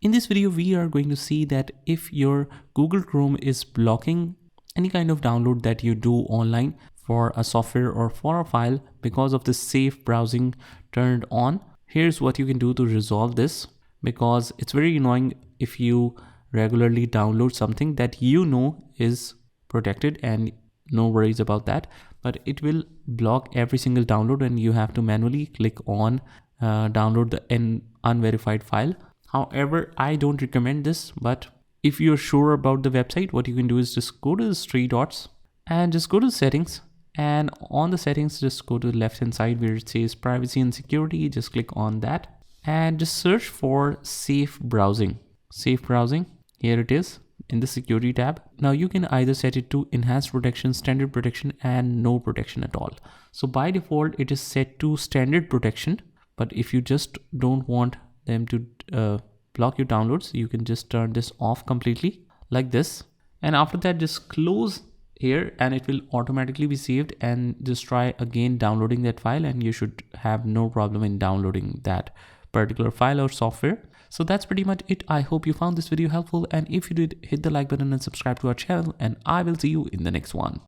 In this video, we are going to see that if your Google Chrome is blocking any kind of download that you do online for a software or for a file because of the safe browsing turned on, here's what you can do to resolve this, because it's very annoying if you regularly download something that you know is protected and no worries about that, but it will block every single download and you have to manually click on download the unverified file. However, I don't recommend this, but if you're sure about the website, what you can do is just go to the three dots and just go to settings, and on the settings just go to the left hand side where it says privacy and security. Just click on that and just search for safe browsing. Here it is in the security tab. Now you can either set it to enhanced protection, standard protection, and no protection at all. So by default it is set to standard protection, but if you just don't want them to block your downloads, you can just turn this off completely like this, and after that just close here and it will automatically be saved, and just try again downloading that file and you should have no problem in downloading that particular file or software. So that's pretty much it. I hope you found this video helpful, and if you did, hit the like button and subscribe to our channel, and I will see you in the next one.